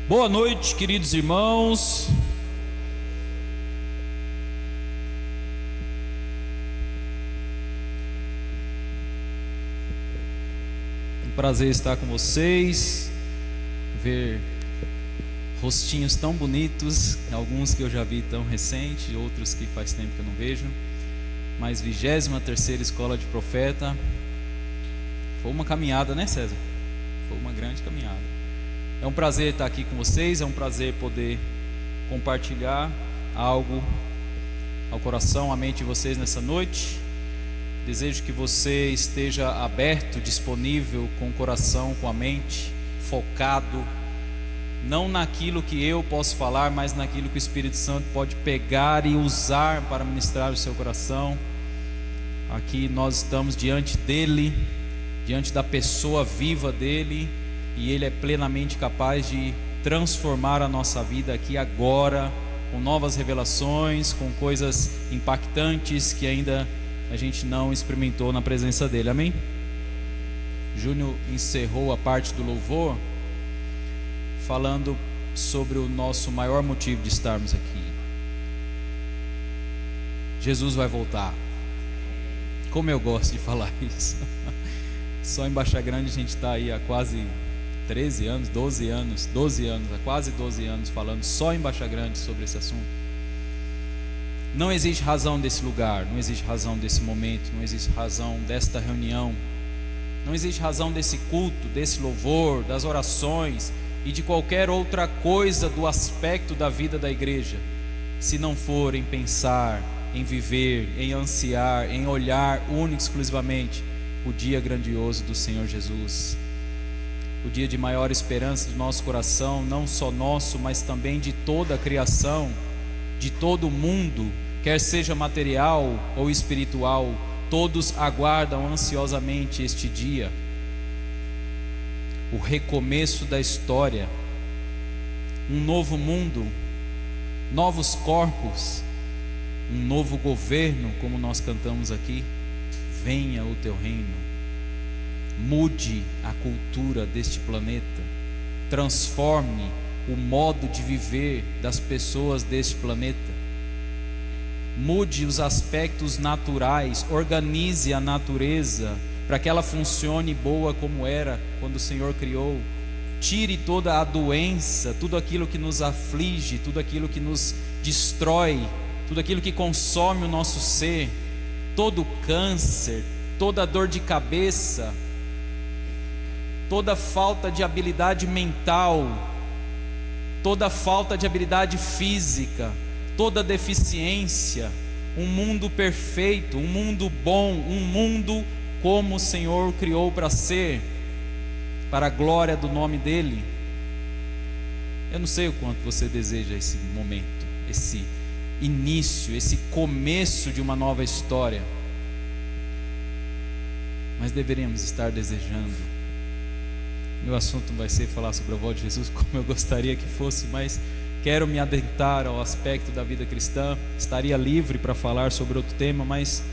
Boa noite, queridos irmãos. Um prazer estar com vocês, ver rostinhos tão bonitos, alguns que eu já vi tão recente, outros que faz tempo que eu não vejo. Mas 23ª Escola de Profeta, foi uma caminhada, né, César? Foi uma grande caminhada. É um prazer estar aqui com vocês, é um prazer poder compartilhar algo ao coração, à mente de vocês nessa noite. Desejo que você esteja aberto, disponível, com o coração, com a mente, focado, não naquilo que eu posso falar, mas naquilo que o Espírito Santo pode pegar e usar para ministrar o seu coração. Aqui nós estamos diante dele, diante da pessoa viva dele, e Ele é plenamente capaz de transformar a nossa vida aqui agora, com novas revelações, com coisas impactantes que ainda a gente não experimentou na presença dEle, amém? Júnior encerrou a parte do louvor falando sobre o nosso maior motivo de estarmos aqui. Jesus vai voltar. Como eu gosto de falar isso. Só em Baixa Grande a gente está aí há quase 13 anos, 12 anos, há quase 12 anos falando só em Baixa Grande sobre esse assunto. Não existe razão desse lugar, não existe razão desse momento, não existe razão desta reunião, não existe razão desse culto, desse louvor, das orações e de qualquer outra coisa do aspecto da vida da igreja, se não for em pensar, em viver, em ansiar, em olhar única e exclusivamente o dia grandioso do Senhor Jesus. O dia de maior esperança do nosso coração, não só nosso, mas também de toda a criação, de todo o mundo, quer seja material ou espiritual, todos aguardam ansiosamente este dia, o recomeço da história, um novo mundo, novos corpos, um novo governo, como nós cantamos aqui. Venha o teu reino. Mude a cultura deste planeta, transforme o modo de viver das pessoas deste planeta, mude os aspectos naturais, organize a natureza para que ela funcione boa como era quando o Senhor criou. Tire toda a doença, tudo aquilo que nos aflige, tudo aquilo que nos destrói, tudo aquilo que consome o nosso ser, todo câncer, toda dor de cabeça, toda falta de habilidade mental, toda falta de habilidade física, toda deficiência. Um mundo perfeito, um mundo bom, um mundo como o Senhor criou para ser, para a glória do nome dEle. Eu não sei o quanto você deseja esse momento, esse início, esse começo de uma nova história, mas deveríamos estar desejando. Meu assunto vai ser falar sobre a volta de Jesus, como eu gostaria que fosse, mas quero me adentrar ao aspecto da vida cristã. Estaria livre para falar sobre outro tema, mas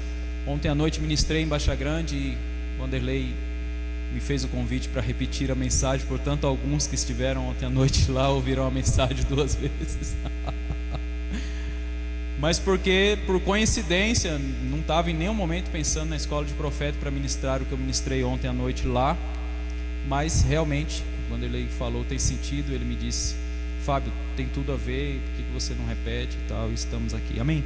ontem à noite ministrei em Baixa Grande e Wanderley me fez o convite para repetir a mensagem. Portanto, alguns que estiveram ontem à noite lá ouviram a mensagem 2 vezes. Mas porque, por coincidência, não estava em nenhum momento pensando na escola de profeta para ministrar o que eu ministrei ontem à noite lá. Mas realmente, quando ele falou tem sentido, ele me disse: Fábio, tem tudo a ver, por que você não repete e tal, e estamos aqui, amém?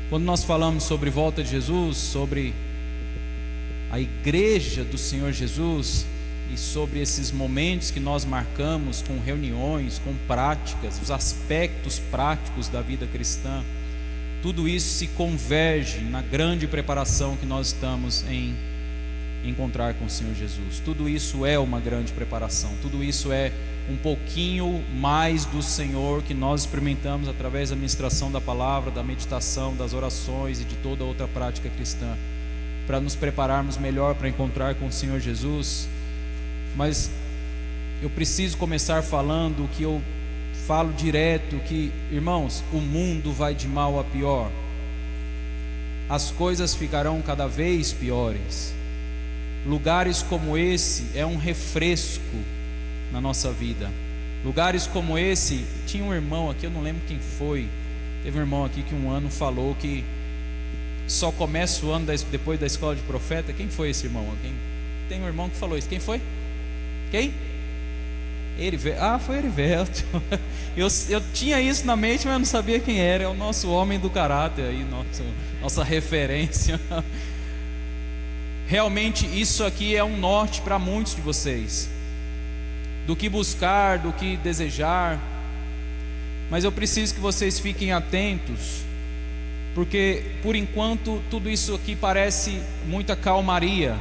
Quando nós falamos sobre volta de Jesus, sobre a igreja do Senhor Jesus, e sobre esses momentos que nós marcamos com reuniões, com práticas, os aspectos práticos da vida cristã, tudo isso se converge na grande preparação que nós estamos em encontrar com o Senhor Jesus. Tudo isso é uma grande preparação, tudo isso é um pouquinho mais do Senhor que nós experimentamos através da ministração da palavra, da meditação, das orações e de toda outra prática cristã, para nos prepararmos melhor para encontrar com o Senhor Jesus. Mas eu preciso começar falando o que eu falo direto, que, irmãos, o mundo vai de mal a pior, as coisas ficarão cada vez piores. Lugares como esse é um refresco na nossa vida. Lugares como esse, tinha um irmão aqui, eu não lembro quem foi, teve um irmão aqui que um ano falou que só começa o ano depois da escola de profeta. Quem foi esse irmão? Tem um irmão que falou isso. Quem foi? Quem? Foi Erivelto. Eu tinha isso na mente, mas eu não sabia quem era. É o nosso homem do caráter aí, nossa referência. Realmente isso aqui é um norte para muitos de vocês, do que buscar, do que desejar. Mas eu preciso que vocês fiquem atentos, porque por enquanto tudo isso aqui parece muita calmaria,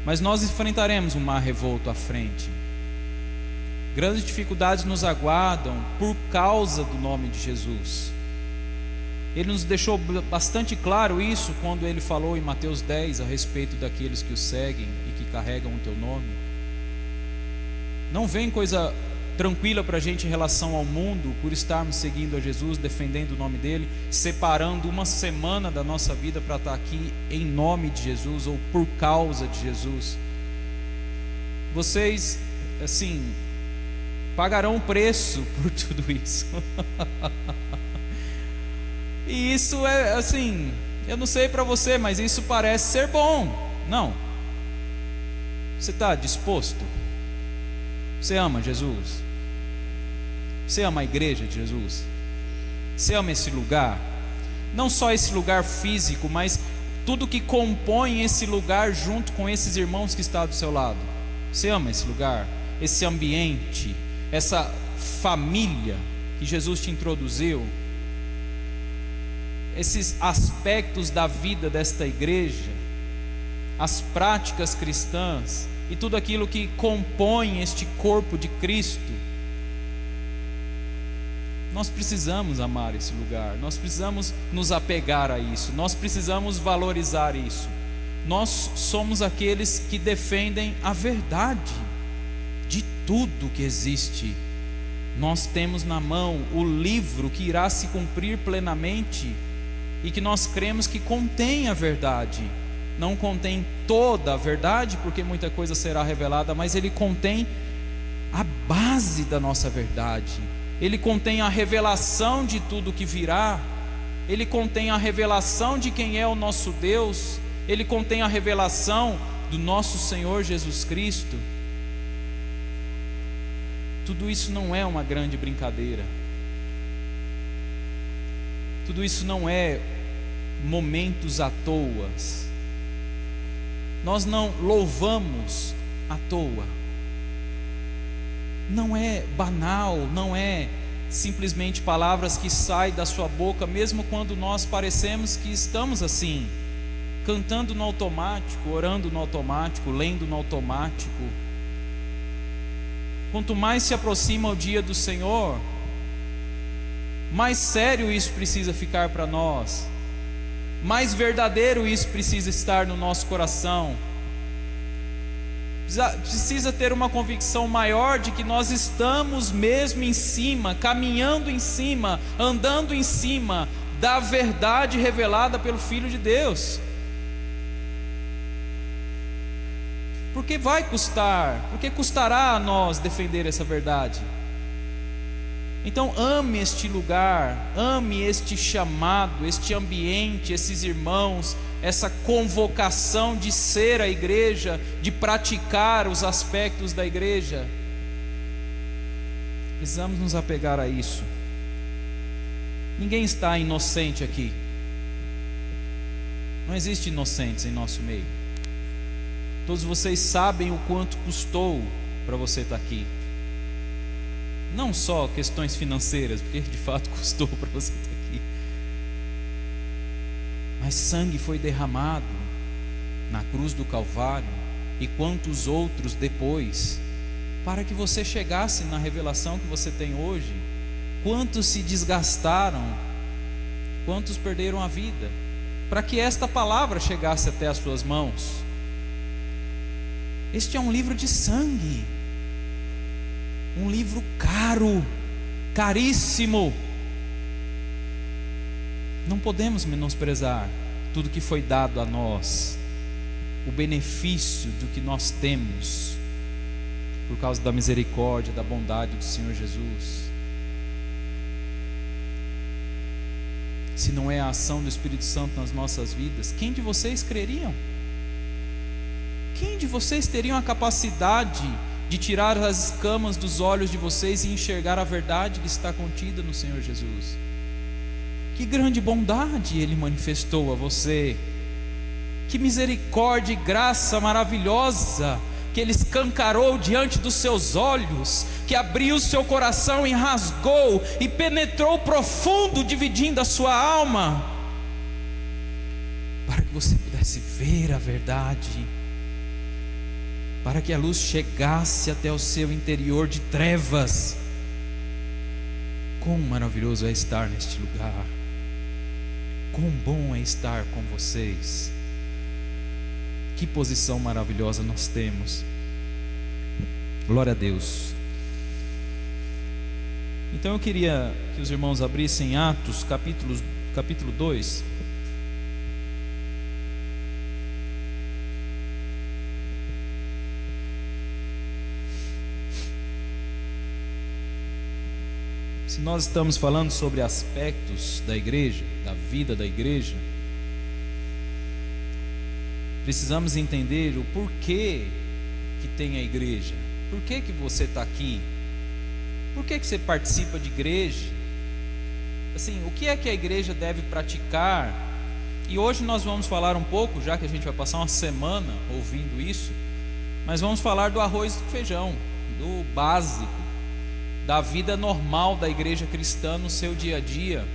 mas nós enfrentaremos um mar revolto à frente. Grandes dificuldades nos aguardam por causa do nome de Jesus. Ele nos deixou bastante claro isso quando ele falou em Mateus 10 a respeito daqueles que o seguem e que carregam o teu nome. Não vem coisa tranquila para a gente em relação ao mundo, por estarmos seguindo a Jesus, defendendo o nome dele, separando uma semana da nossa vida para estar aqui em nome de Jesus ou por causa de Jesus. Vocês, assim, pagarão o preço por tudo isso. E isso é assim, eu não sei para você, mas isso parece ser bom. Não. Você está disposto? Você ama Jesus? Você ama a igreja de Jesus? Você ama esse lugar? Não só esse lugar físico, mas tudo que compõe esse lugar junto com esses irmãos que estão do seu lado. Você ama esse lugar? Esse ambiente? Essa família que Jesus te introduziu? Esses aspectos da vida desta igreja? As práticas cristãs? E tudo aquilo que compõe este corpo de Cristo? Nós precisamos amar esse lugar, nós precisamos nos apegar a isso, nós precisamos valorizar isso. Nós somos aqueles que defendem a verdade de tudo que existe. Nós temos na mão o livro que irá se cumprir plenamente e que nós cremos que contém a verdade. Não contém toda a verdade, porque muita coisa será revelada, mas ele contém a base da nossa verdade. Ele contém a revelação de tudo que virá. Ele contém a revelação de quem é o nosso Deus. Ele contém a revelação do nosso Senhor Jesus Cristo. Tudo isso não é uma grande brincadeira. Tudo isso não é momentos à toa. Nós não louvamos à toa. Não é banal, não é simplesmente palavras que saem da sua boca, mesmo quando nós parecemos que estamos assim, cantando no automático, orando no automático, lendo no automático. Quanto mais se aproxima o dia do Senhor, mais sério isso precisa ficar para nós, mais verdadeiro isso precisa estar no nosso coração. Precisa ter uma convicção maior de que nós estamos mesmo em cima, caminhando em cima, andando em cima da verdade revelada pelo Filho de Deus. Porque vai custar, porque custará a nós defender essa verdade. Então ame este lugar, ame este chamado, este ambiente, esses irmãos, essa convocação de ser a igreja, de praticar os aspectos da igreja. Precisamos nos apegar a isso. Ninguém está inocente aqui. Não existe inocentes em nosso meio. Todos vocês sabem o quanto custou para você estar aqui. Não só questões financeiras, porque de fato custou para você estar aqui, mas sangue foi derramado na cruz do Calvário, e quantos outros depois, para que você chegasse na revelação que você tem hoje. Quantos se desgastaram, quantos perderam a vida, para que esta palavra chegasse até as suas mãos. Este é um livro de sangue, um livro caro, caríssimo. Não podemos menosprezar tudo que foi dado a nós, o benefício do que nós temos. por causa da misericórdia, da bondade do Senhor Jesus. Se não é a ação do Espírito Santo nas nossas vidas, quem de vocês creriam? Quem de vocês teriam a capacidade de tirar as escamas dos olhos de vocês e enxergar a verdade que está contida no Senhor Jesus? Que grande bondade Ele manifestou a você, que misericórdia e graça maravilhosa que Ele escancarou diante dos seus olhos, que abriu o seu coração e rasgou e penetrou profundo, dividindo a sua alma, para que você pudesse ver a verdade, para que a luz chegasse até o seu interior de trevas. Quão maravilhoso é estar neste lugar, quão bom é estar com vocês. Que posição maravilhosa nós temos. Glória a Deus. Então eu queria que os irmãos abrissem Atos capítulo 2. Se nós estamos falando sobre aspectos da igreja, da vida da igreja, precisamos entender o porquê que tem a igreja. Por que você está aqui? Por que você participa de igreja? Assim, o que é que a igreja deve praticar? E hoje nós vamos falar um pouco, já que a gente vai passar uma semana ouvindo isso, mas vamos falar do arroz e do feijão, do básico, da vida normal da igreja cristã no seu dia a dia,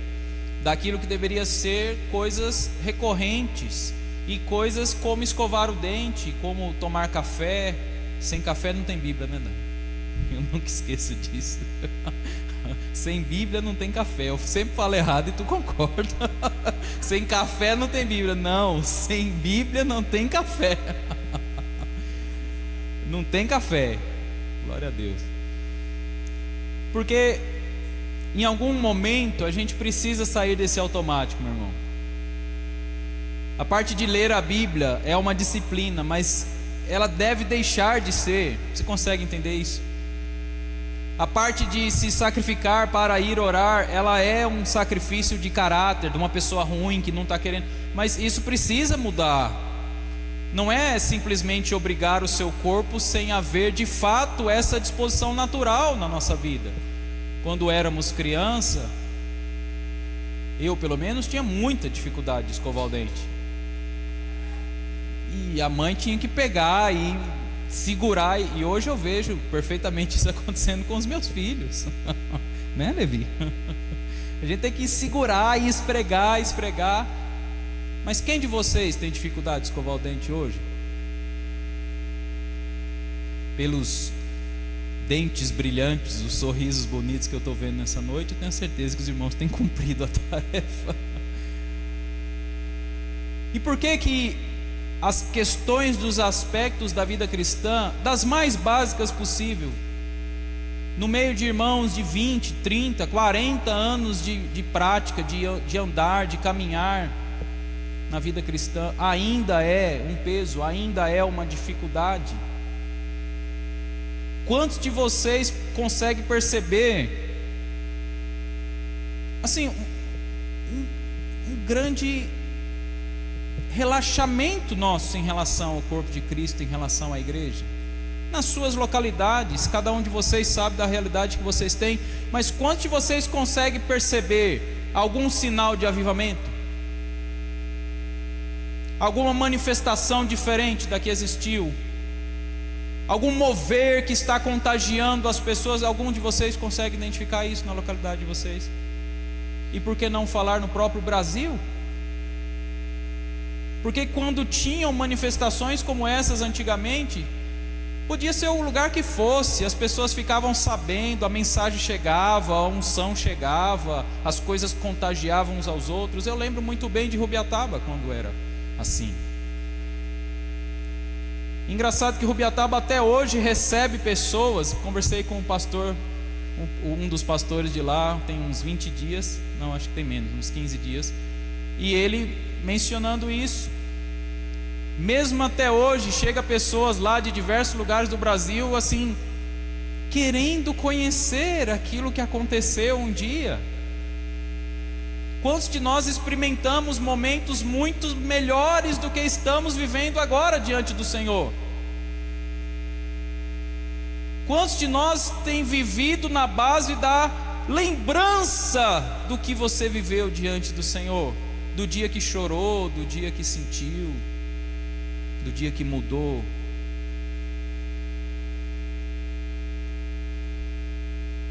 daquilo que deveria ser coisas recorrentes, e coisas como escovar o dente, como tomar café. Sem café não tem Bíblia, né, Dani? Eu nunca esqueço disso. Sem Bíblia não tem café. Eu sempre falo errado e tu concorda. Sem café não tem Bíblia. Não, sem Bíblia não tem café. Não tem café. Glória a Deus. Porque em algum momento a gente precisa sair desse automático, meu irmão. A parte de ler a Bíblia é uma disciplina, mas ela deve deixar de ser. Você consegue entender isso? A parte de se sacrificar para ir orar, ela é um sacrifício de caráter, de uma pessoa ruim que não está querendo. Mas isso precisa mudar. Não é simplesmente obrigar o seu corpo sem haver de fato essa disposição natural na nossa vida. Quando éramos criança, eu pelo menos tinha muita dificuldade de escovar o dente. E a mãe tinha que pegar e segurar, e hoje eu vejo perfeitamente isso acontecendo com os meus filhos. Né, Levi? A gente tem que segurar e esfregar. Mas quem de vocês tem dificuldade de escovar o dente hoje? Pelos dentes brilhantes, os sorrisos bonitos que eu estou vendo nessa noite, eu tenho certeza que os irmãos têm cumprido a tarefa. E por que as questões dos aspectos da vida cristã, das mais básicas possível, no meio de irmãos de 20, 30, 40 anos de prática, de andar, de caminhar na vida cristã, ainda é um peso, ainda é uma dificuldade? Quantos de vocês conseguem perceber assim um grande relaxamento nosso em relação ao corpo de Cristo, em relação à igreja? Nas suas localidades, cada um de vocês sabe da realidade que vocês têm, mas quantos de vocês conseguem perceber algum sinal de avivamento? Alguma manifestação diferente da que existiu? Algum mover que está contagiando as pessoas? Algum de vocês consegue identificar isso na localidade de vocês? E por que não falar no próprio Brasil? Porque quando tinham manifestações como essas antigamente, podia ser o lugar que fosse, as pessoas ficavam sabendo, a mensagem chegava, a unção chegava, as coisas contagiavam uns aos outros. Eu lembro muito bem de Rubiataba quando era assim. Engraçado que Rubiataba até hoje recebe pessoas. Conversei com um pastor, um dos pastores de lá, tem uns 20 dias, não, acho que tem menos, uns 15 dias, e ele mencionando isso. Mesmo até hoje chega pessoas lá de diversos lugares do Brasil, assim, querendo conhecer aquilo que aconteceu um dia? Quantos de nós experimentamos momentos muito melhores do que estamos vivendo agora diante do Senhor? Quantos de nós tem vivido na base da lembrança do que você viveu diante do Senhor? Do dia que chorou, do dia que sentiu, do dia que mudou.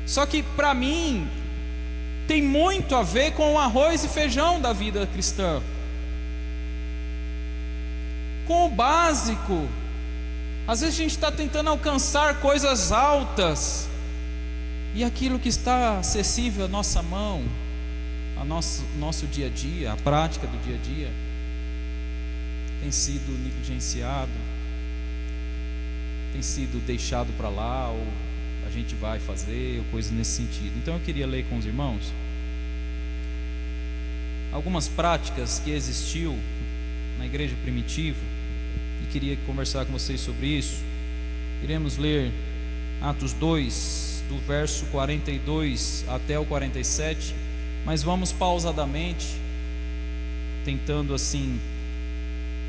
Só que para mim tem muito a ver com o arroz e feijão da vida cristã, com o básico. Às vezes a gente está tentando alcançar coisas altas, e aquilo que está acessível à nossa mão, ao nosso dia a dia, a prática do dia a dia, tem sido negligenciado, tem sido deixado para lá, ou a gente vai fazer, ou coisa nesse sentido. Então eu queria ler com os irmãos algumas práticas que existiu na igreja primitiva, e queria conversar com vocês sobre isso. Iremos ler Atos 2, do verso 42 até o 47, mas vamos pausadamente, tentando assim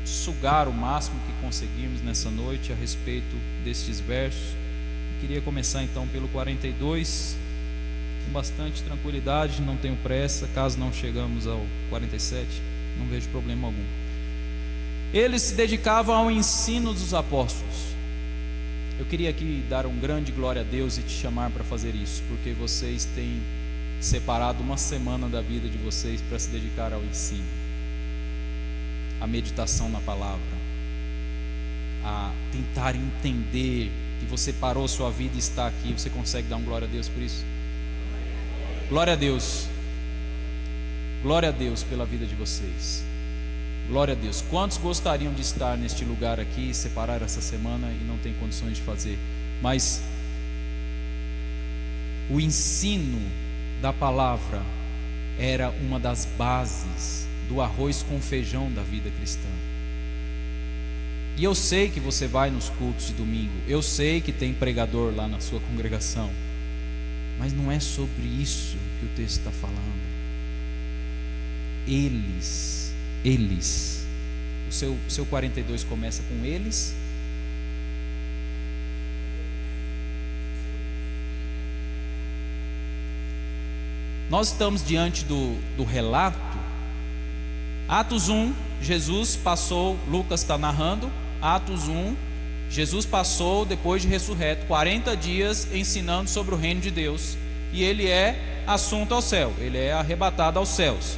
sugar o máximo que conseguirmos nessa noite a respeito destes versos. Queria começar então pelo 42, com bastante tranquilidade, não tenho pressa. Caso não chegamos ao 47, não vejo problema algum. Eles se dedicavam ao ensino dos apóstolos. Eu queria aqui dar um grande glória a Deus e te chamar para fazer isso, porque vocês têm separado uma semana da vida de vocês para se dedicar ao ensino, à meditação na palavra, a tentar entender que você parou sua vida e está aqui. Você consegue dar um glória a Deus por isso? Glória a Deus. Glória a Deus pela vida de vocês. Glória a Deus. Quantos gostariam de estar neste lugar aqui, separar essa semana e não tem condições de fazer? Mas o ensino da palavra era uma das bases do arroz com feijão da vida cristã. E eu sei que você vai nos cultos de domingo, eu sei que tem pregador lá na sua congregação, mas não é sobre isso que o texto está falando. Eles, o seu 42 começa com eles. Nós estamos diante do relato. Atos 1, Jesus passou, Lucas está narrando, Atos 1, Jesus passou, depois de ressurreto, 40 dias ensinando sobre o reino de Deus, e ele é assunto ao céu, ele é arrebatado aos céus.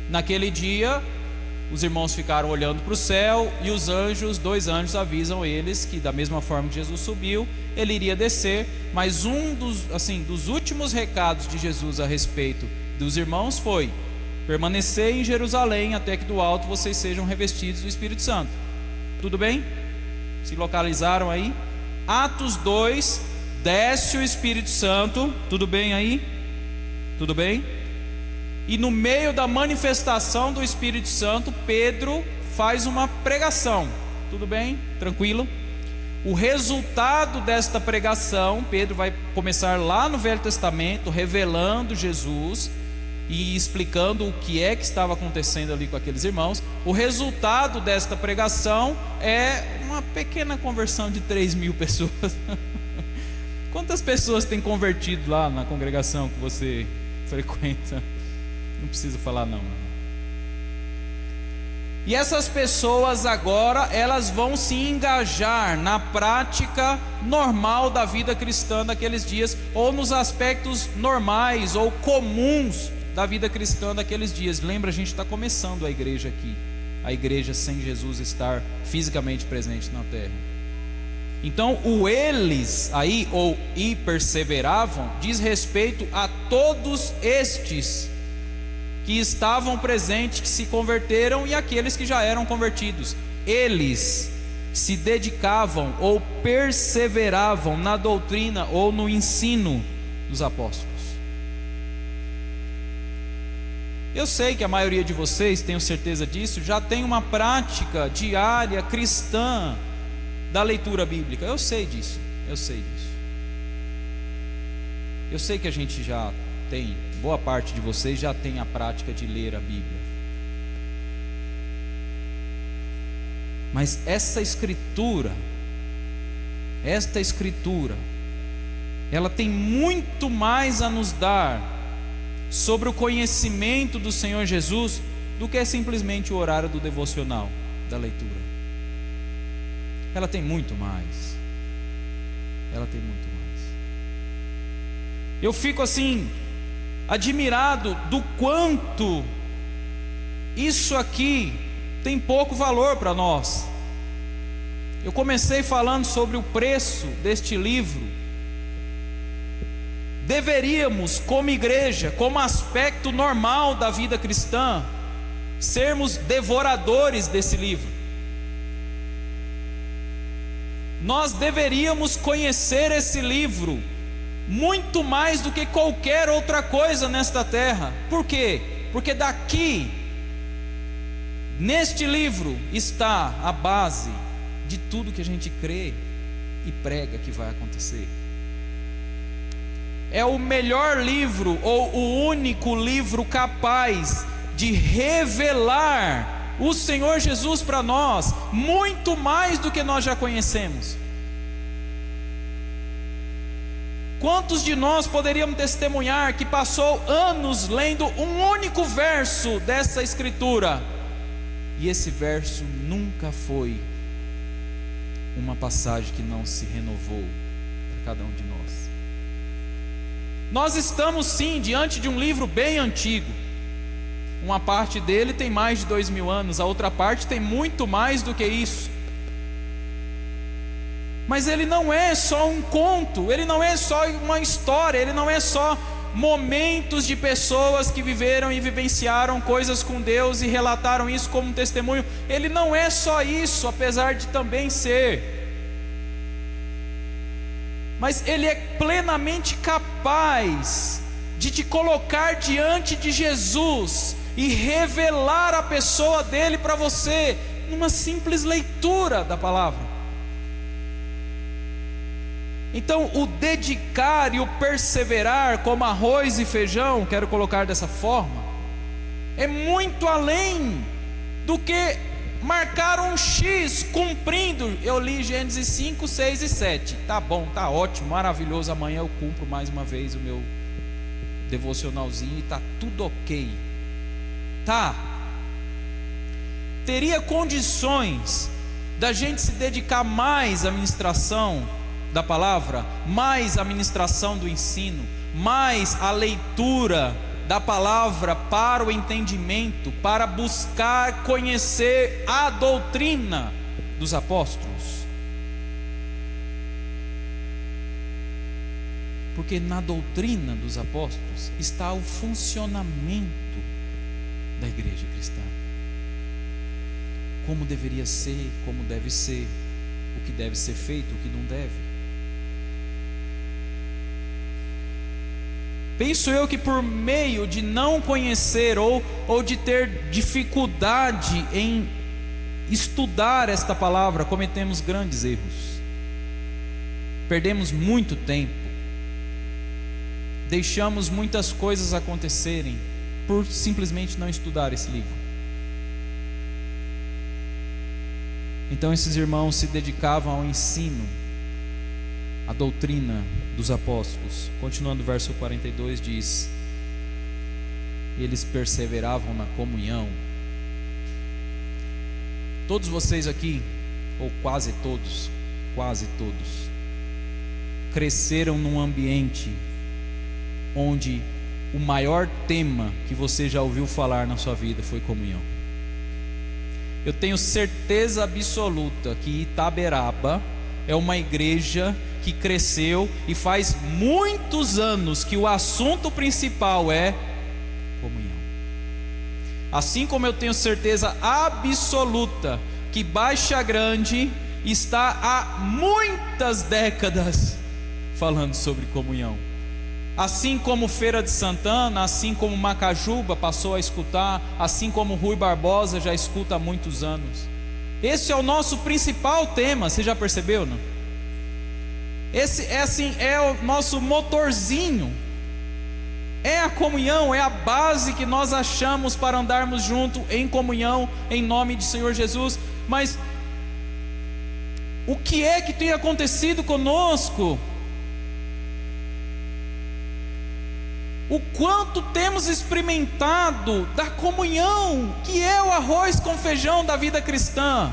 Naquele dia, os irmãos ficaram olhando para o céu, e os anjos, 2 anjos avisam eles que da mesma forma que Jesus subiu, ele iria descer. Mas um dos últimos recados de Jesus a respeito dos irmãos foi: permanecer em Jerusalém até que do alto vocês sejam revestidos do Espírito Santo. Tudo bem? Se localizaram aí? Atos 2, desce o Espírito Santo. Tudo bem aí? Tudo bem? E no meio da manifestação do Espírito Santo, Pedro faz uma pregação. Tudo bem? Tranquilo? O resultado desta pregação, Pedro vai começar lá no Velho Testamento, revelando Jesus e explicando o que é que estava acontecendo ali com aqueles irmãos. O resultado desta pregação é uma pequena conversão de 3.000 pessoas. Quantas pessoas tem convertido lá na congregação que você frequenta? Não preciso falar não. E essas pessoas agora, elas vão se engajar na prática normal da vida cristã daqueles dias, ou nos aspectos normais ou comuns da vida cristã daqueles dias. Lembra, a gente está começando a igreja aqui, a igreja sem Jesus estar fisicamente presente na terra. Então o eles aí, ou e perseveravam, diz respeito a todos estes que estavam presentes, que se converteram, e aqueles que já eram convertidos. Eles se dedicavam ou perseveravam na doutrina ou no ensino dos apóstolos. Eu sei que a maioria de vocês, tenho certeza disso, já tem uma prática diária cristã da leitura bíblica. Eu sei disso. Eu sei que a gente já tem, boa parte de vocês já tem a prática de ler a Bíblia. Mas esta escritura, ela tem muito mais a nos dar sobre o conhecimento do Senhor Jesus do que simplesmente o horário do devocional, da leitura. Ela tem muito mais. Eu fico assim, admirado do quanto isso aqui tem pouco valor para nós. Eu comecei falando sobre o preço deste livro. Deveríamos, como igreja, como aspecto normal da vida cristã, sermos devoradores desse livro. Nós deveríamos conhecer esse livro muito mais do que qualquer outra coisa nesta terra. Por quê? Porque daqui, neste livro, está a base de tudo que a gente crê e prega que vai acontecer. É o melhor livro, ou o único livro capaz de revelar o Senhor Jesus para nós, muito mais do que nós já conhecemos. Quantos de nós poderíamos testemunhar que passou anos lendo um único verso dessa escritura, e esse verso nunca foi uma passagem que não se renovou para cada um de nós? Nós estamos sim diante de um livro bem antigo. Uma parte dele tem mais de 2000 anos, a outra parte tem muito mais do que isso. Mas ele não é só um conto, ele não é só uma história, ele não é só momentos de pessoas que viveram e vivenciaram coisas com Deus e relataram isso como um testemunho. Ele não é só isso, apesar de também ser. Mas ele é plenamente capaz de te colocar diante de Jesus e revelar a pessoa dele para você, numa simples leitura da palavra. Então, o dedicar e o perseverar, como arroz e feijão, quero colocar dessa forma, é muito além do que marcar um X cumprindo. Eu li Gênesis 5, 6 e 7. Tá bom, tá ótimo, maravilhoso. Amanhã eu cumpro mais uma vez o meu devocionalzinho e tá tudo ok. Tá. Teria condições da gente se dedicar mais à ministração da palavra, mais à ministração do ensino, mais à leitura da palavra para o entendimento, para buscar conhecer a doutrina dos apóstolos. Porque na doutrina dos apóstolos está o funcionamento da igreja cristã. Como deveria ser, como deve ser, o que deve ser feito, o que não deve. Penso eu que por meio de não conhecer ou de ter dificuldade em estudar esta palavra, cometemos grandes erros. Perdemos muito tempo. Deixamos muitas coisas acontecerem por simplesmente não estudar esse livro. Então esses irmãos se dedicavam ao ensino, à doutrina dos apóstolos. Continuando o verso 42 diz: eles perseveravam na comunhão. Todos vocês aqui, ou quase todos, cresceram num ambiente onde o maior tema que você já ouviu falar na sua vida foi comunhão. Eu tenho certeza absoluta que Itaberaba é uma igreja que cresceu e faz muitos anos que o assunto principal é comunhão. Assim como eu tenho certeza absoluta que Baixa Grande está há muitas décadas falando sobre comunhão. Assim como Feira de Santana, assim como Macajuba passou a escutar, assim como Rui Barbosa já escuta há muitos anos. Esse é o nosso principal tema, você já percebeu, não? Esse é assim, é o nosso motorzinho. É a comunhão, é a base que nós achamos para andarmos junto em comunhão em nome de Senhor Jesus. Mas o que é que tem acontecido conosco? O quanto temos experimentado da comunhão que é o arroz com feijão da vida cristã?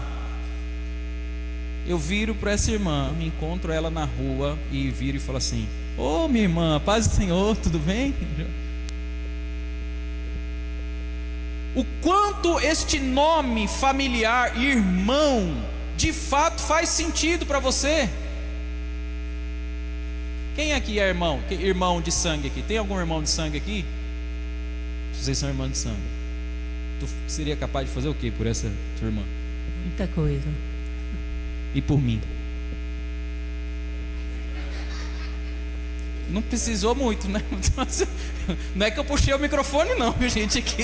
Eu viro para essa irmã, me encontro ela na rua e viro e falo assim: ô minha irmã, paz do Senhor, tudo bem? O quanto este nome familiar, irmão, de fato faz sentido para você? Quem aqui é irmão? Irmão de sangue aqui? Tem algum irmão de sangue aqui? Vocês são irmãos de sangue. Tu seria capaz de fazer o que por essa tua irmã? Muita coisa. E por mim? Não precisou muito, né? Não é que eu puxei o microfone não, viu, gente? Aqui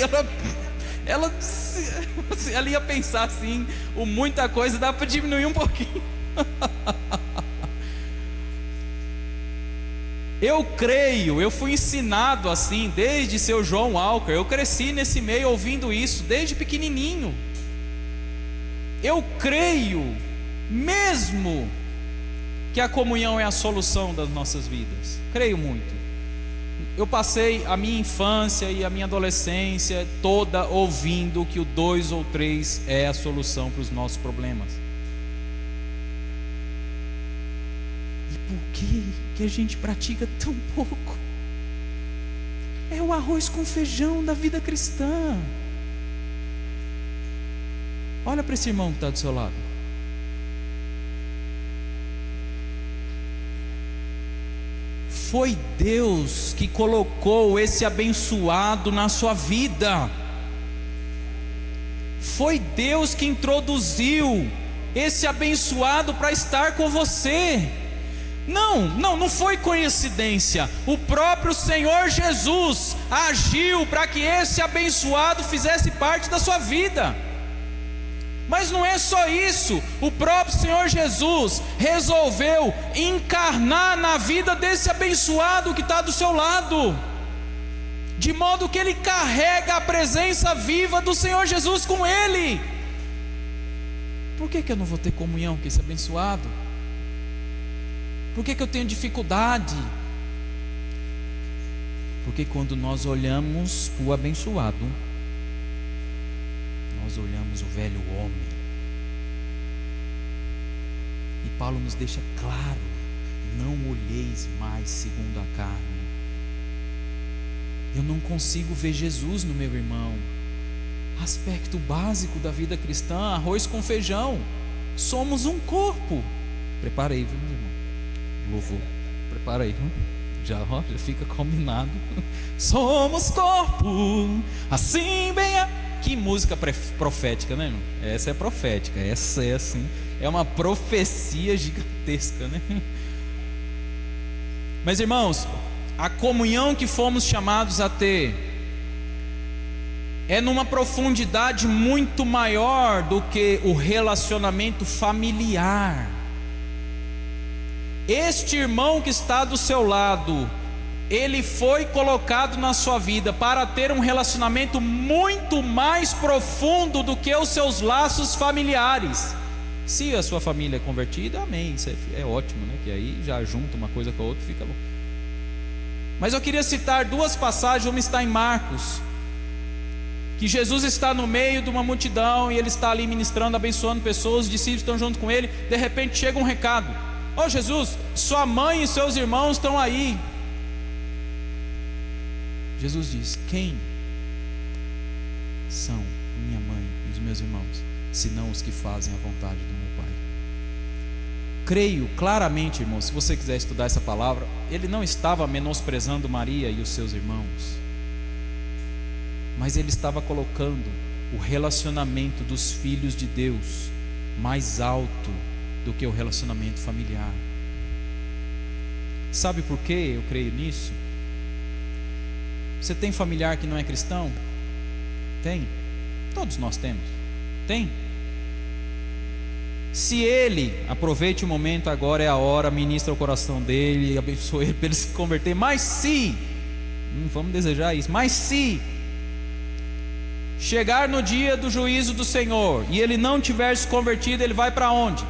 ela ia pensar assim, o muita coisa dá para diminuir um pouquinho. Eu creio, eu fui ensinado assim desde seu João Walker. Eu cresci nesse meio ouvindo isso desde pequenininho. Eu creio mesmo que a comunhão é a solução das nossas vidas. Creio muito. Eu passei a minha infância e a minha adolescência toda ouvindo que o 2 ou 3 é a solução para os nossos problemas. E por que a gente pratica tão pouco? É o arroz com feijão da vida cristã. Olha para esse irmão que está do seu lado. Foi Deus que colocou esse abençoado na sua vida. Foi Deus que introduziu esse abençoado para estar com você. Não foi coincidência. O próprio Senhor Jesus agiu para que esse abençoado fizesse parte da sua vida. Mas não é só isso, o próprio Senhor Jesus resolveu encarnar na vida desse abençoado que está do seu lado, de modo que ele carrega a presença viva do Senhor Jesus com ele. Por que eu não vou ter comunhão com esse abençoado? Por que eu tenho dificuldade? Porque quando nós olhamos para o abençoado, nós olhamos o velho homem. E Paulo nos deixa claro: não olheis mais segundo a carne. Eu não consigo ver Jesus no meu irmão. Aspecto básico da vida cristã, arroz com feijão. Somos um corpo. Preparei, viu, meu irmão? Louvor. Preparei, viu? Já fica combinado. Somos corpo, assim bem Que música profética, né, irmão? Essa é profética, essa é assim, é uma profecia gigantesca, né? Mas irmãos, a comunhão que fomos chamados a ter é numa profundidade muito maior do que o relacionamento familiar. Este irmão que está do seu lado, ele foi colocado na sua vida para ter um relacionamento muito mais profundo do que os seus laços familiares. Se a sua família é convertida, amém, isso é ótimo, né? Que aí já junta uma coisa com a outra, fica bom. Mas eu queria citar duas passagens. Uma está em Marcos, que Jesus está no meio de uma multidão e ele está ali ministrando, abençoando pessoas, os discípulos estão junto com ele. De repente chega um recado: ó Jesus, sua mãe e seus irmãos estão aí. Jesus diz: quem são minha mãe e os meus irmãos, senão os que fazem a vontade do meu Pai? Creio claramente, irmão, se você quiser estudar essa palavra, ele não estava menosprezando Maria e os seus irmãos, mas ele estava colocando o relacionamento dos filhos de Deus mais alto do que o relacionamento familiar. Sabe por que eu creio nisso? Você tem familiar que não é cristão? Tem. Todos nós temos. Tem. Se ele, aproveite o momento, agora é a hora, ministra o coração dele, abençoe ele para ele se converter. Mas se, não vamos desejar isso, mas se chegar no dia do juízo do Senhor e ele não tiver se convertido, ele vai para onde?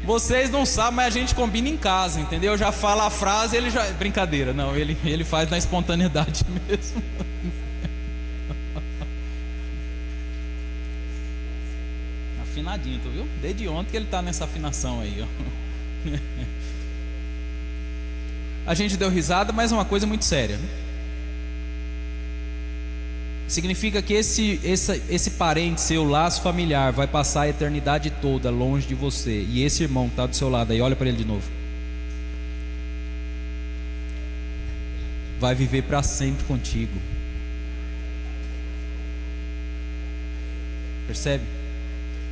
Vocês não sabem, mas a gente combina em casa, entendeu? Já fala a frase, ele já... Brincadeira, não, ele faz na espontaneidade mesmo. Afinadinho, tu viu? Desde ontem que ele está nessa afinação aí, ó. A gente deu risada, mas é uma coisa muito séria. Significa que esse parente seu, laço familiar, vai passar a eternidade toda longe de você. E esse irmão que está do seu lado aí, olha para ele de novo, vai viver para sempre contigo. Percebe?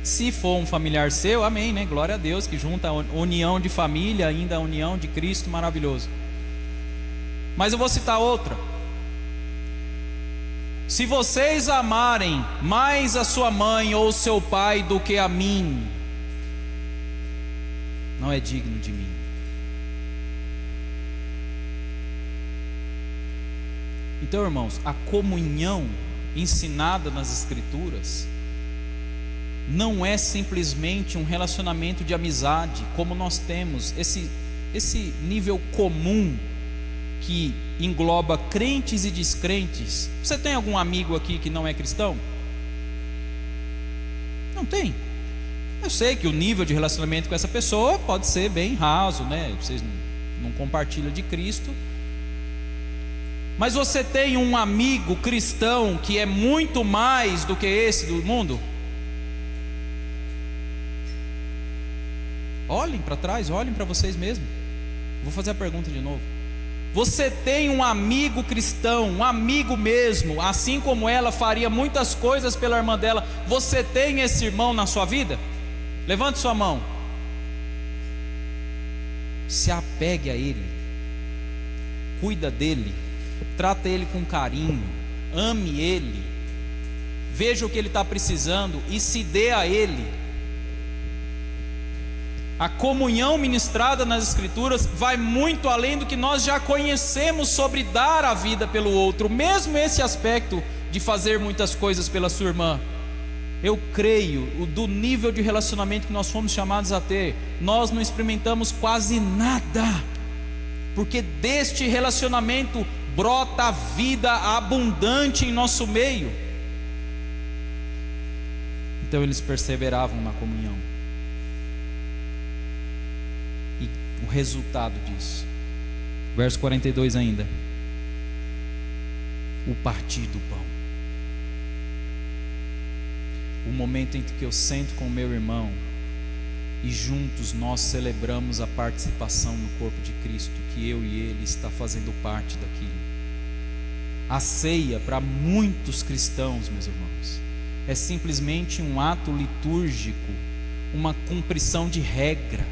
Se for um familiar seu, amém, né? Glória a Deus, que junta a união de família, ainda a união de Cristo, maravilhoso. Mas eu vou citar outra. Se vocês amarem mais a sua mãe ou seu pai do que a mim, não é digno de mim. Então, irmãos, a comunhão ensinada nas Escrituras não é simplesmente um relacionamento de amizade, como nós temos esse nível comum que engloba crentes e descrentes. Você tem algum amigo aqui que não é cristão? Não tem. Eu sei que o nível de relacionamento com essa pessoa pode ser bem raso, né? Vocês não compartilham de Cristo. Mas você tem um amigo cristão que é muito mais do que esse do mundo? Olhem para trás, olhem para vocês mesmos. Vou fazer a pergunta de novo. Você tem um amigo cristão, um amigo mesmo, assim como ela faria muitas coisas pela irmã dela, você tem esse irmão na sua vida? Levante sua mão. Se apegue a ele, cuida dele, trata ele com carinho, ame ele, veja o que ele está precisando e se dê a ele. A comunhão ministrada nas Escrituras vai muito além do que nós já conhecemos sobre dar a vida pelo outro. Mesmo esse aspecto de fazer muitas coisas pela sua irmã, eu creio, do nível de relacionamento que nós fomos chamados a ter, nós não experimentamos quase nada, porque deste relacionamento brota a vida abundante em nosso meio. Então eles perseveravam na comunhão. O resultado disso, verso 42 ainda, o partir do pão, o momento em que eu sento com o meu irmão e juntos nós celebramos a participação no corpo de Cristo, que eu e ele está fazendo parte daquilo. A ceia para muitos cristãos, meus irmãos, é simplesmente um ato litúrgico, uma cumprição de regra,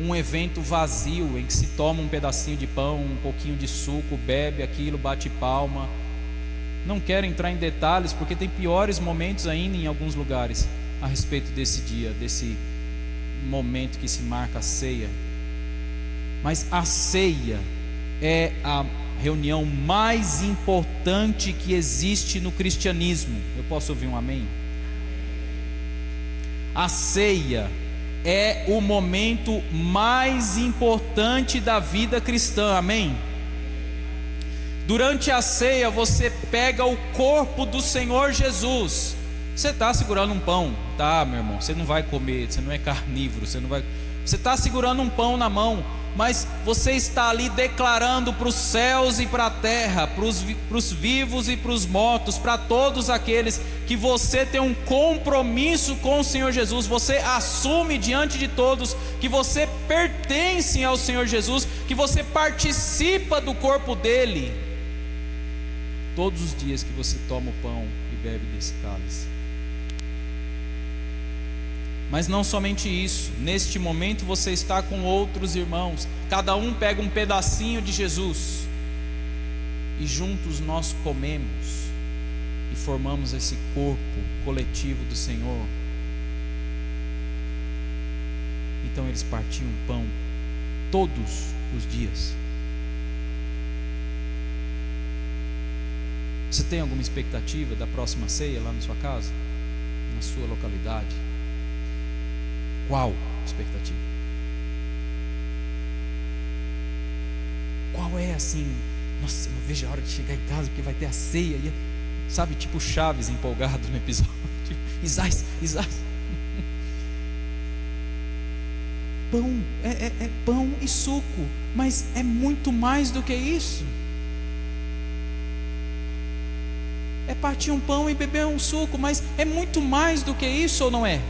um evento vazio em que se toma um pedacinho de pão, um pouquinho de suco, bebe aquilo, bate palma. Não quero entrar em detalhes porque tem piores momentos ainda em alguns lugares a respeito desse dia, desse momento que se marca a ceia. Mas a ceia é a reunião mais importante que existe no cristianismo. Eu posso ouvir um amém? A ceia é o momento mais importante da vida cristã, amém? Durante a ceia você pega o corpo do Senhor Jesus. Você está segurando um pão, tá, meu irmão? Você não vai comer, você não é carnívoro, você está segurando um pão na mão, mas você está ali declarando para os céus e para a terra, para os vivos e para os mortos, para todos aqueles, que você tem um compromisso com o Senhor Jesus. Você assume diante de todos que você pertence ao Senhor Jesus, que você participa do corpo dele, todos os dias que você toma o pão e bebe desse cálice. Mas não somente isso, neste momento você está com outros irmãos, cada um pega um pedacinho de Jesus, e juntos nós comemos e formamos esse corpo coletivo do Senhor. Então eles partiam pão todos os dias. Você tem alguma expectativa da próxima ceia lá na sua casa? Na sua localidade? Qual expectativa? Qual é assim? Nossa, eu não vejo a hora de chegar em casa porque vai ter a ceia. E, sabe, tipo Chaves empolgado no episódio. Isais. Pão, é pão e suco, mas é muito mais do que isso. É partir um pão e beber um suco, mas é muito mais do que isso, ou não é?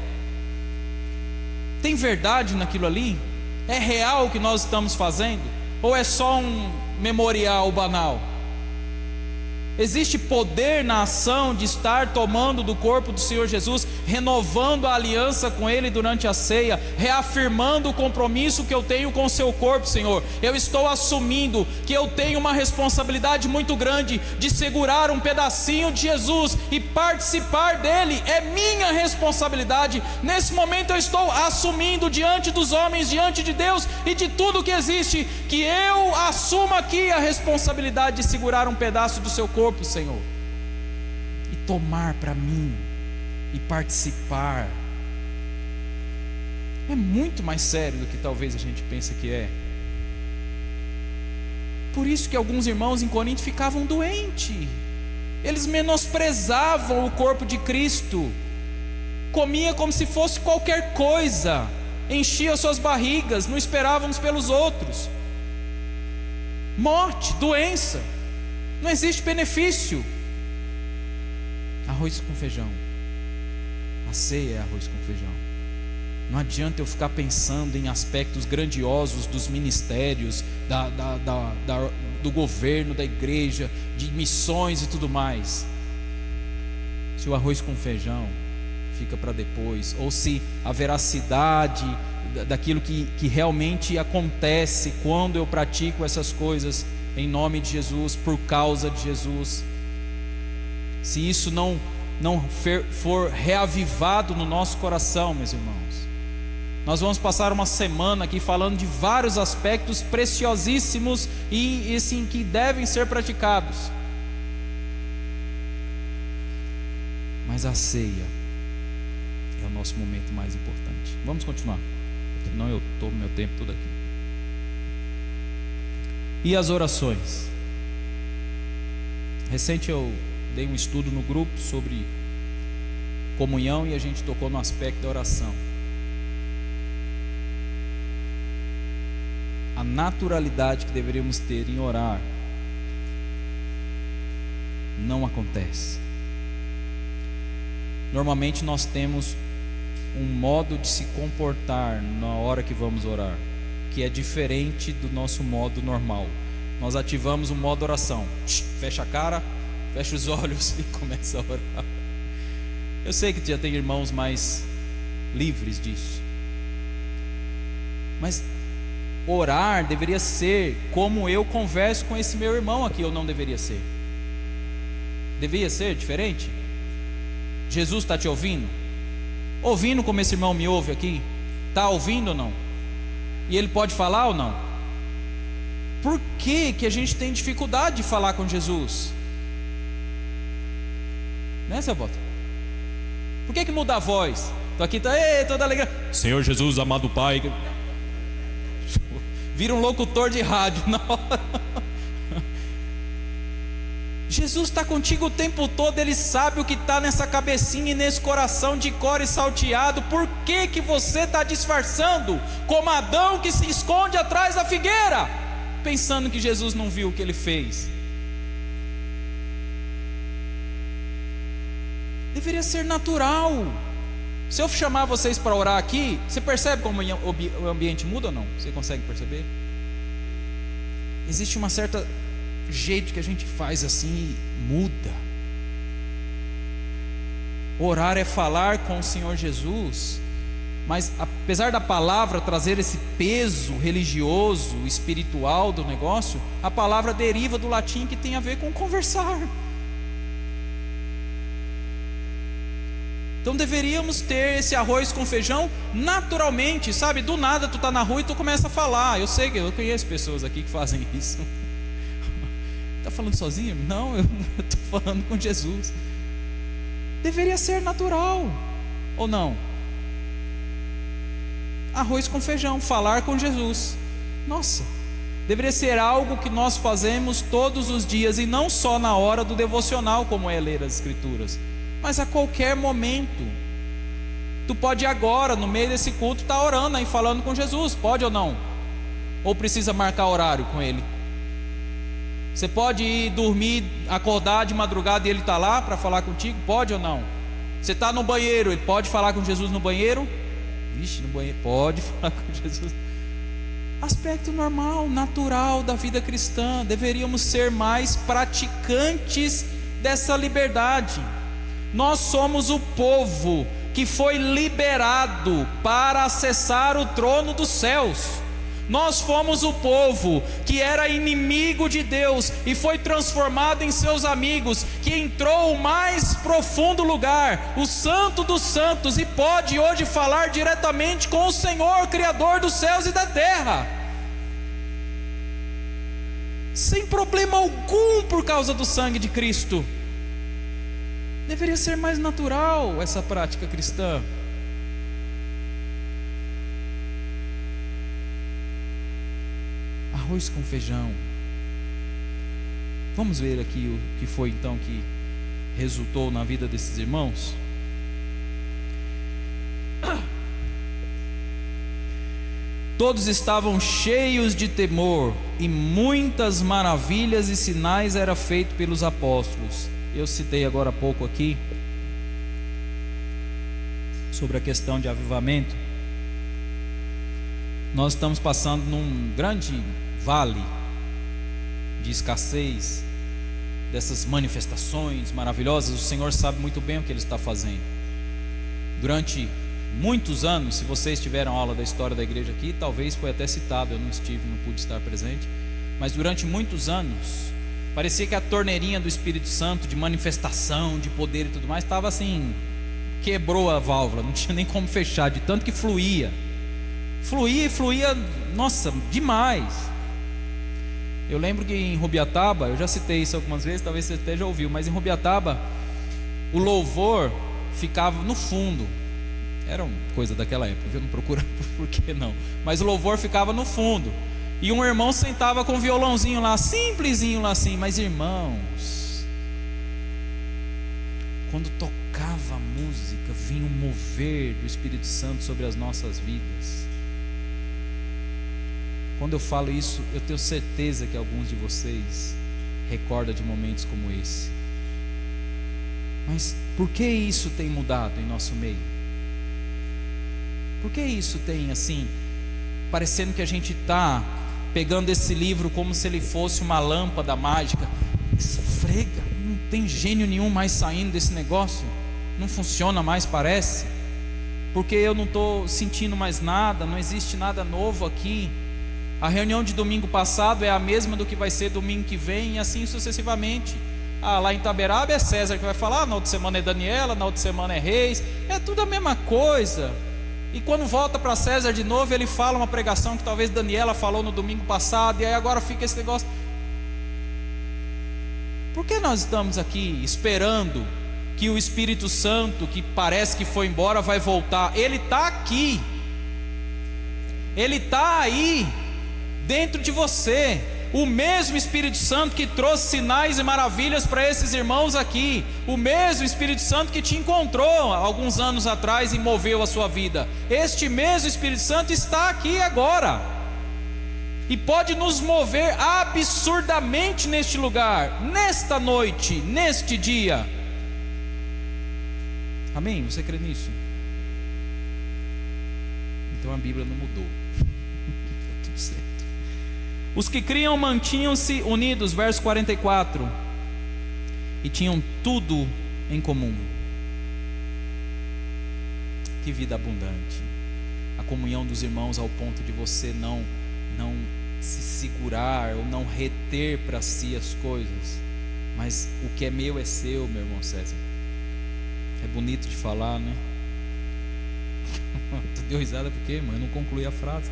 Tem verdade naquilo ali? É real o que nós estamos fazendo? Ou é só um memorial banal? Existe poder na ação de estar tomando do corpo do Senhor Jesus, renovando a aliança com Ele durante a ceia, reafirmando o compromisso que eu tenho com o seu corpo, Senhor. Eu estou assumindo que eu tenho uma responsabilidade muito grande de segurar um pedacinho de Jesus e participar dele. É minha responsabilidade. Nesse momento eu estou assumindo diante dos homens, diante de Deus e de tudo que existe, que eu assumo aqui a responsabilidade de segurar um pedaço do seu corpo, Senhor, e tomar para mim e participar. É muito mais sério do que talvez a gente pense que é. Por isso que alguns irmãos em Corinto ficavam doentes. Eles menosprezavam o corpo de Cristo, comia como se fosse qualquer coisa, enchia suas barrigas, não esperavam uns pelos outros. Morte, doença, não existe benefício. Arroz com feijão. A ceia é arroz com feijão. Não adianta eu ficar pensando em aspectos grandiosos dos ministérios, do governo, da igreja, de missões e tudo mais, se o arroz com feijão fica para depois, ou se a veracidade daquilo que realmente acontece quando eu pratico essas coisas em nome de Jesus, por causa de Jesus, se isso não for reavivado no nosso coração, meus irmãos, nós vamos passar uma semana aqui falando de vários aspectos preciosíssimos e assim, que devem ser praticados, mas a ceia é o nosso momento mais importante. Vamos continuar, senão eu tomo meu tempo todo aqui. E as orações? Recente eu dei um estudo no grupo sobre comunhão e a gente tocou no aspecto da oração. A naturalidade que deveríamos ter em orar não acontece. Normalmente nós temos um modo de se comportar na hora que vamos orar, que é diferente do nosso modo normal. Nós ativamos o modo oração, fecha a cara, fecha os olhos e começa a orar. Eu sei que já tem irmãos mais livres disso, mas orar deveria ser como eu converso com esse meu irmão aqui, ou não deveria ser? Deveria ser diferente? Jesus está te ouvindo? Ouvindo como esse irmão me ouve aqui? Está ouvindo ou não? E ele pode falar ou não? Por que a gente tem dificuldade de falar com Jesus? Né, seu voto? Por que muda a voz? Estou aqui, toda alegre. Senhor Jesus, amado Pai. Vira um locutor de rádio na hora. Jesus está contigo o tempo todo. Ele sabe o que está nessa cabecinha e nesse coração de cor e salteado. Por que você está disfarçando como Adão que se esconde atrás da figueira, pensando que Jesus não viu o que ele fez? Deveria ser natural. Se eu chamar vocês para orar aqui, você percebe como o ambiente muda ou não? Você consegue perceber? Existe uma certa jeito que a gente faz assim e muda. Orar é falar com o Senhor Jesus, mas apesar da palavra trazer esse peso religioso, espiritual do negócio, a palavra deriva do latim, que tem a ver com conversar. Então deveríamos ter esse arroz com feijão naturalmente, sabe? Do nada tu tá na rua e tu começa a falar. Eu sei que eu conheço pessoas aqui que fazem isso. Tá falando sozinho? Não, eu estou falando com Jesus. Deveria ser natural, ou não? Arroz com feijão, falar com Jesus. Nossa, deveria ser algo que nós fazemos todos os dias, e não só na hora do devocional, como é ler as Escrituras, mas a qualquer momento. Tu pode agora, no meio desse culto, estar orando aí, falando com Jesus, pode ou não? Ou precisa marcar horário com Ele? Você pode ir dormir, acordar de madrugada e Ele está lá para falar contigo, pode ou não? Você está no banheiro, Ele pode falar com Jesus no banheiro? Vixe, no banheiro, pode falar com Jesus. Aspecto normal, natural da vida cristã. Deveríamos ser mais praticantes dessa liberdade. Nós somos o povo que foi liberado para acessar o trono dos céus. Nós fomos o povo que era inimigo de Deus e foi transformado em seus amigos, que entrou o mais profundo lugar, o Santo dos Santos, e pode hoje falar diretamente com o Senhor, Criador dos céus e da terra, sem problema algum, por causa do sangue de Cristo. Deveria ser mais natural essa prática cristã. Arroz com feijão. Vamos ver aqui o que foi então que resultou na vida desses irmãos. Todos estavam cheios de temor, e muitas maravilhas e sinais eram feitos pelos apóstolos. Eu citei agora há pouco aqui sobre a questão de avivamento. Nós estamos passando num grande vale de escassez dessas manifestações maravilhosas. O Senhor sabe muito bem o que Ele está fazendo. Durante muitos anos, se vocês tiveram aula da história da igreja aqui, talvez foi até citado, eu não estive, não pude estar presente, mas durante muitos anos parecia que a torneirinha do Espírito Santo, de manifestação, de poder e tudo mais, estava assim, quebrou a válvula, não tinha nem como fechar, de tanto que fluía, nossa, demais. Eu lembro que em Rubiataba, eu já citei isso algumas vezes, talvez você até já ouviu, mas em Rubiataba, o louvor ficava no fundo. Era uma coisa daquela época, eu não procuro por que não, mas o louvor ficava no fundo, e um irmão sentava com um violãozinho lá, simplesinho lá assim. Mas irmãos, quando tocava a música, vinha um mover do Espírito Santo sobre as nossas vidas. Quando eu falo isso, eu tenho certeza que alguns de vocês recordam de momentos como esse. Mas por que isso tem mudado em nosso meio? Por que isso tem assim, parecendo que a gente está pegando esse livro como se ele fosse uma lâmpada mágica, esfrega, não tem gênio nenhum mais saindo desse negócio, não funciona mais, parece, porque eu não estou sentindo mais nada, não existe nada novo aqui. A reunião de domingo passado é a mesma do que vai ser domingo que vem, e assim sucessivamente. Lá em Itaberaba é César que vai falar, na outra semana é Daniela, na outra semana é Reis, é tudo a mesma coisa. E quando volta para César de novo, ele fala uma pregação que talvez Daniela falou no domingo passado, e aí agora fica esse negócio. Por que nós estamos aqui esperando que o Espírito Santo, que parece que foi embora, vai voltar? Ele está aqui, ele está aí dentro de você. O mesmo Espírito Santo que trouxe sinais e maravilhas para esses irmãos aqui, o mesmo Espírito Santo que te encontrou alguns anos atrás e moveu a sua vida, este mesmo Espírito Santo está aqui agora e pode nos mover absurdamente neste lugar, nesta noite, neste dia. Amém? Você crê nisso? Então a Bíblia não mudou. Tá tudo certo. Os que criam mantinham-se unidos, verso 44, e tinham tudo em comum. Que vida abundante, a comunhão dos irmãos ao ponto de você não se segurar ou não reter para si as coisas, mas o que é meu é seu, meu irmão César. É bonito de falar, né? Tu deu risada por quê, mano? Eu não concluí a frase.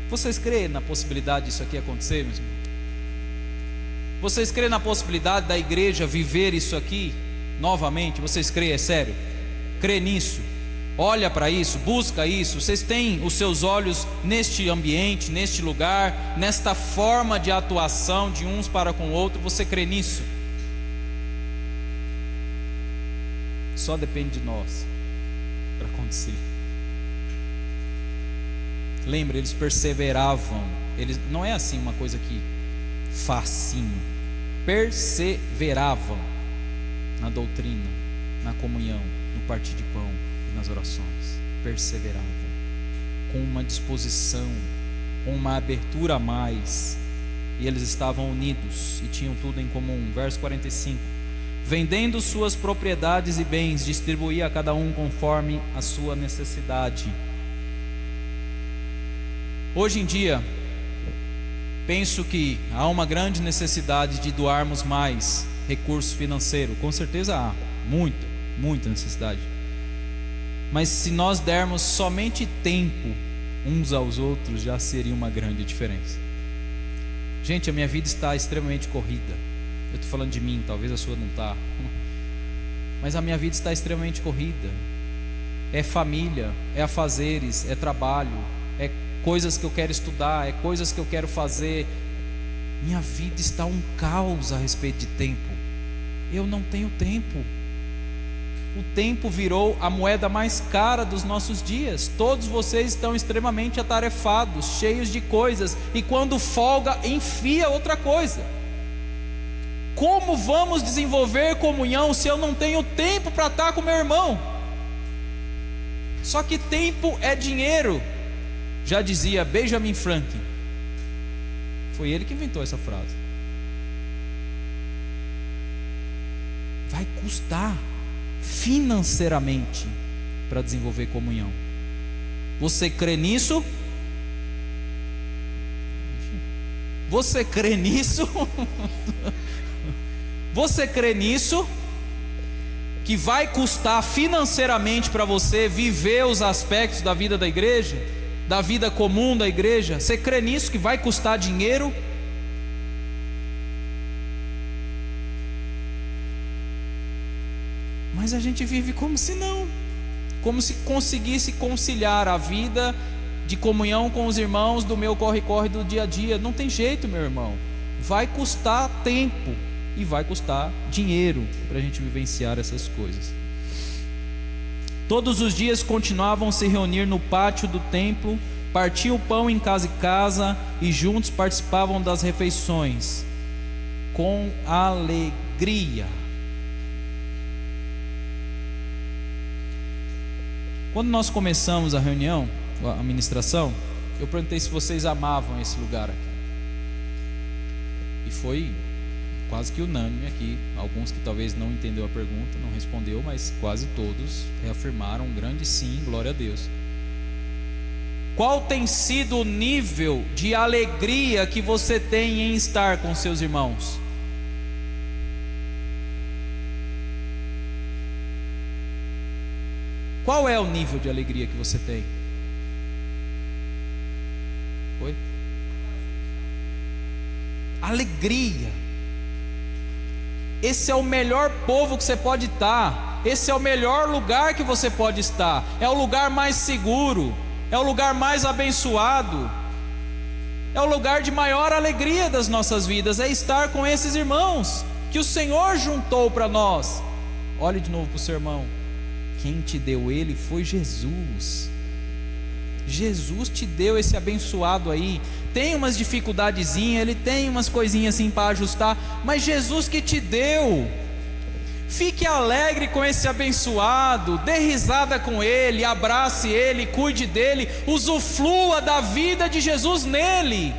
Vocês creem na possibilidade disso aqui acontecer, meus irmãos? Vocês creem na possibilidade da igreja viver isso aqui novamente? Vocês creem, é sério? Crê nisso? Olha para isso, busca isso. Vocês têm os seus olhos neste ambiente, neste lugar, nesta forma de atuação de uns para com o outro. Você crê nisso? Só depende de nós para acontecer. Lembra, eles perseveravam. Eles, não é assim uma coisa que facinho. Perseveravam na doutrina, na comunhão, no partir de pão e nas orações. Perseveravam com uma disposição, com uma abertura a mais. E eles estavam unidos e tinham tudo em comum. Verso 45: vendendo suas propriedades e bens, distribuía a cada um conforme a sua necessidade. Hoje em dia, penso que há uma grande necessidade de doarmos mais recurso financeiro. Com certeza há, muita necessidade. Mas se nós dermos somente tempo uns aos outros, já seria uma grande diferença. Gente, a minha vida está extremamente corrida. Eu estou falando de mim, talvez a sua não está. Mas a minha vida está extremamente corrida. É família, é afazeres, é trabalho, é coisas que eu quero estudar, é coisas que eu quero fazer. Minha vida está um caos a respeito de tempo. Eu não tenho tempo. O tempo virou a moeda mais cara dos nossos dias. Todos vocês estão extremamente atarefados, cheios de coisas, e quando folga, enfia outra coisa. Como vamos desenvolver comunhão se eu não tenho tempo para estar com meu irmão? Só que tempo é dinheiro, já dizia Benjamin Franklin. Foi ele que inventou essa frase. Vai custar financeiramente para desenvolver comunhão. Você crê nisso? Você crê nisso? Você crê nisso? Que vai custar financeiramente para você viver os aspectos da vida da igreja, da vida comum da igreja? Você crê nisso, que vai custar dinheiro? Mas a gente vive como se não, como se conseguisse conciliar a vida de comunhão com os irmãos do meu corre-corre do dia a dia. Não tem jeito, meu irmão. Vai custar tempo e vai custar dinheiro para a gente vivenciar essas coisas. Todos os dias continuavam a se reunir no pátio do templo, partiam o pão em casa e juntos participavam das refeições com alegria. Quando nós começamos a reunião, a ministração, eu perguntei se vocês amavam esse lugar aqui. E foi quase que unânime aqui. Alguns que talvez não entendeu a pergunta, não respondeu, mas quase todos reafirmaram um grande sim, glória a Deus. Qual tem sido o nível de alegria que você tem em estar com seus irmãos? Qual é o nível de alegria que você tem? Oi? Alegria. Esse é o melhor povo que você pode estar. Esse é o melhor lugar que você pode estar. É o lugar mais seguro. É o lugar mais abençoado. É o lugar de maior alegria das nossas vidas. É estar com esses irmãos que o Senhor juntou para nós. Olhe de novo para o seu irmão. Quem te deu ele foi Jesus. Jesus te deu esse abençoado aí. Tem umas dificuldadezinhas, ele tem umas coisinhas assim para ajustar, mas Jesus que te deu. Fique alegre com esse abençoado, dê risada com ele, abrace ele, cuide dele, usufrua da vida de Jesus nele.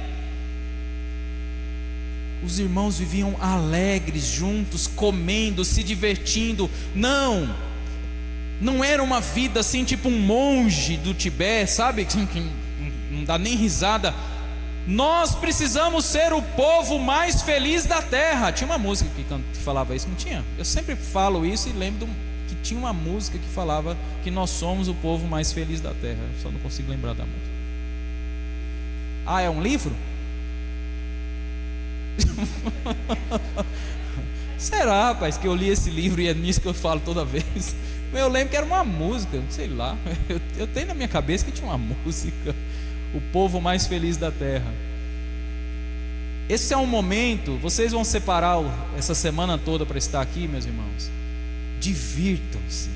Os irmãos viviam alegres juntos, comendo, se divertindo. Não era uma vida assim tipo um monge do Tibete, sabe? Que não dá nem risada. Nós precisamos ser o povo mais feliz da terra. Tinha uma música que falava isso, não tinha? Eu sempre falo isso e lembro que tinha uma música que falava que nós somos o povo mais feliz da terra. Só não consigo lembrar da música. Ah, é um livro? Será, rapaz, que eu li esse livro e é nisso que eu falo toda vez? Eu lembro que era uma música, sei lá. Eu tenho na minha cabeça que tinha uma música. O povo mais feliz da terra. Esse é um momento. Vocês vão separar essa semana toda para estar aqui, meus irmãos. Divirtam-se.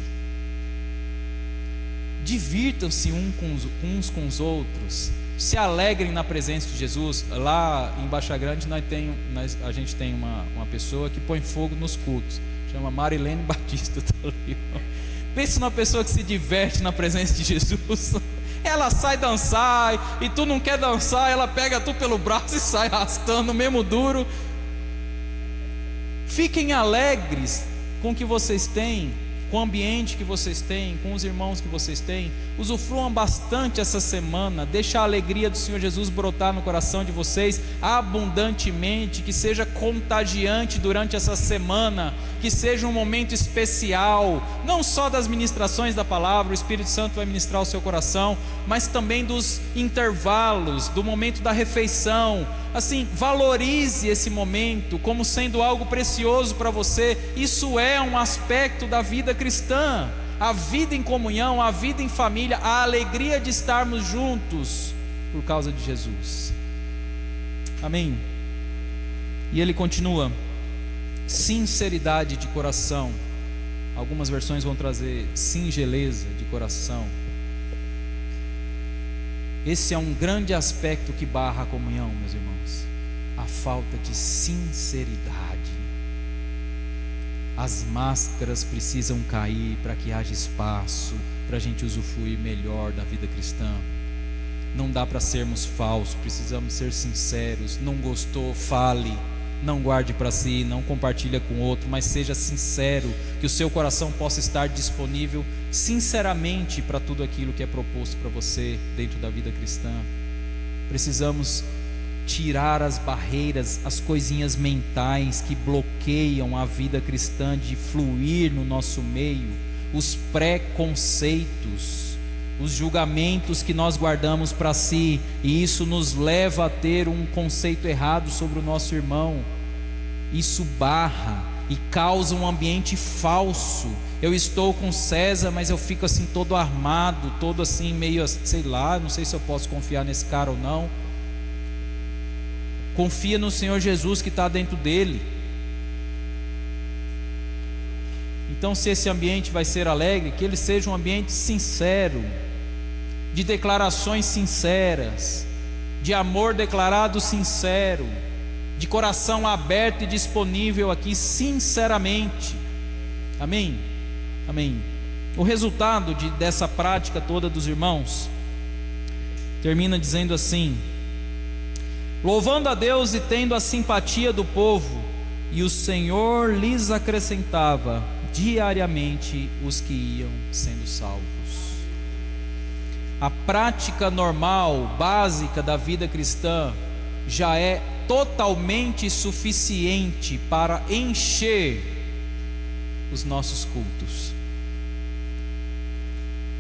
Divirtam-se uns com os outros. Se alegrem na presença de Jesus. Lá em Baixa Grande a gente tem uma pessoa que põe fogo nos cultos. Chama Marilene Batista. Pense numa pessoa que se diverte na presença de Jesus. Ela sai dançar e tu não quer dançar, ela pega tu pelo braço e sai arrastando, mesmo duro. Fiquem alegres com o que vocês têm, com o ambiente que vocês têm, com os irmãos que vocês têm. Usufruam bastante essa semana. Deixa a alegria do Senhor Jesus brotar no coração de vocês abundantemente, que seja contagiante durante essa semana, que seja um momento especial, não só das ministrações da palavra, o Espírito Santo vai ministrar o seu coração, mas também dos intervalos, do momento da refeição. Assim, valorize esse momento como sendo algo precioso para você. Isso é um aspecto da vida cristã, a vida em comunhão, a vida em família, a alegria de estarmos juntos por causa de Jesus. Amém. E ele continua: sinceridade de coração. Algumas versões vão trazer singeleza de coração. Esse é um grande aspecto que barra a comunhão, meus irmãos. A falta de sinceridade. As máscaras precisam cair para que haja espaço para a gente usufruir melhor da vida cristã. Não dá para sermos falsos, precisamos ser sinceros. Não gostou, fale. Não guarde para si, não compartilha com outro, mas seja sincero, que o seu coração possa estar disponível sinceramente para tudo aquilo que é proposto para você dentro da vida cristã. Precisamos tirar as barreiras, as coisinhas mentais que bloqueiam a vida cristã de fluir no nosso meio, os preconceitos, os julgamentos que nós guardamos para si, e isso nos leva a ter um conceito errado sobre o nosso irmão. Isso barra e causa um ambiente falso. Eu estou com César, mas eu fico assim todo armado, todo assim meio, sei lá, não sei se eu posso confiar nesse cara ou não. Confia no Senhor Jesus que está dentro dele. Então, se esse ambiente vai ser alegre, que ele seja um ambiente sincero, de declarações sinceras, de amor declarado sincero, de coração aberto e disponível aqui sinceramente. Amém? Amém. O resultado dessa prática toda dos irmãos termina dizendo assim: louvando a Deus e tendo a simpatia do povo, e o Senhor lhes acrescentava diariamente os que iam sendo salvos. A prática normal, básica da vida cristã já é totalmente suficiente para encher os nossos cultos.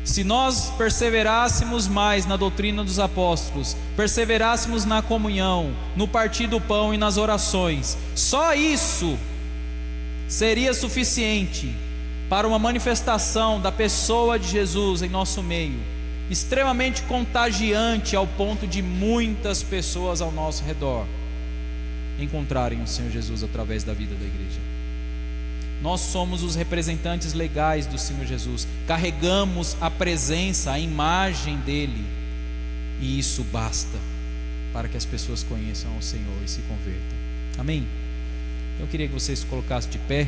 Se nós perseverássemos mais na doutrina dos apóstolos, perseverássemos na comunhão, no partir do pão e nas orações, só isso seria suficiente para uma manifestação da pessoa de Jesus em nosso meio, extremamente contagiante ao ponto de muitas pessoas ao nosso redor encontrarem o Senhor Jesus através da vida da igreja. Nós somos os representantes legais do Senhor Jesus, carregamos a presença, a imagem dele, e isso basta para que as pessoas conheçam o Senhor e se convertam. Amém? Eu queria que vocês se colocassem de pé.